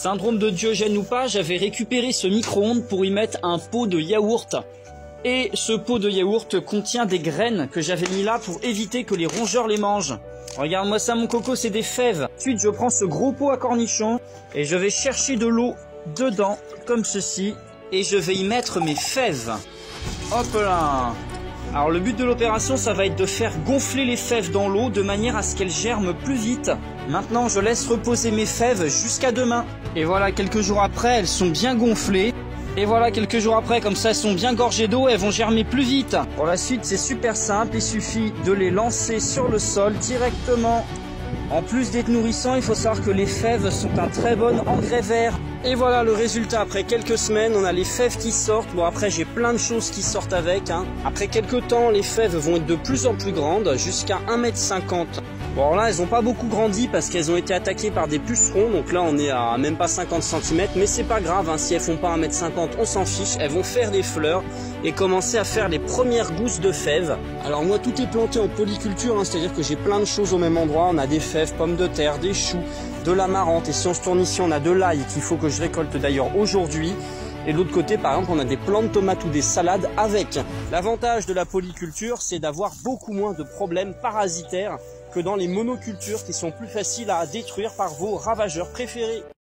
Syndrome de Diogène ou pas, j'avais récupéré ce micro-ondes pour y mettre un pot de yaourt. Et ce pot de yaourt contient des graines que j'avais mis là pour éviter que les rongeurs les mangent. Regarde-moi ça mon coco, c'est des fèves. Ensuite je prends ce gros pot à cornichons et je vais chercher de l'eau dedans, comme ceci. Et je vais y mettre mes fèves. Hop là. Alors le but de l'opération, ça va être de faire gonfler les fèves dans l'eau de manière à ce qu'elles germent plus vite. Maintenant je laisse reposer mes fèves jusqu'à demain. Et voilà, quelques jours après, elles sont bien gonflées. Et voilà, quelques jours après, comme ça, elles sont bien gorgées d'eau, elles vont germer plus vite. Pour la suite, c'est super simple, il suffit de les lancer sur le sol directement. En plus d'être nourrissant, il faut savoir que les fèves sont un très bon engrais vert. Et voilà le résultat, après quelques semaines, on a les fèves qui sortent. Bon après j'ai plein de choses qui sortent avec. Après quelques temps, les fèves vont être de plus en plus grandes, jusqu'à 1,50 m. Bon alors là, elles n'ont pas beaucoup grandi parce qu'elles ont été attaquées par des pucerons. Donc là, on est à même pas 50 cm. Mais c'est pas grave, si elles font pas 1,50 m, on s'en fiche. Elles vont faire des fleurs et commencer à faire les premières gousses de fèves. Alors moi, tout est planté en polyculture, c'est-à-dire que j'ai plein de choses au même endroit. On a des fèves, pommes de terre, des choux, de l'amarante. Et si on se tourne ici, on a de l'ail qu'il faut que je récolte d'ailleurs aujourd'hui. Et de l'autre côté, par exemple, on a des plants de tomates ou des salades avec. L'avantage de la polyculture, c'est d'avoir beaucoup moins de problèmes parasitaires que dans les monocultures qui sont plus faciles à détruire par vos ravageurs préférés.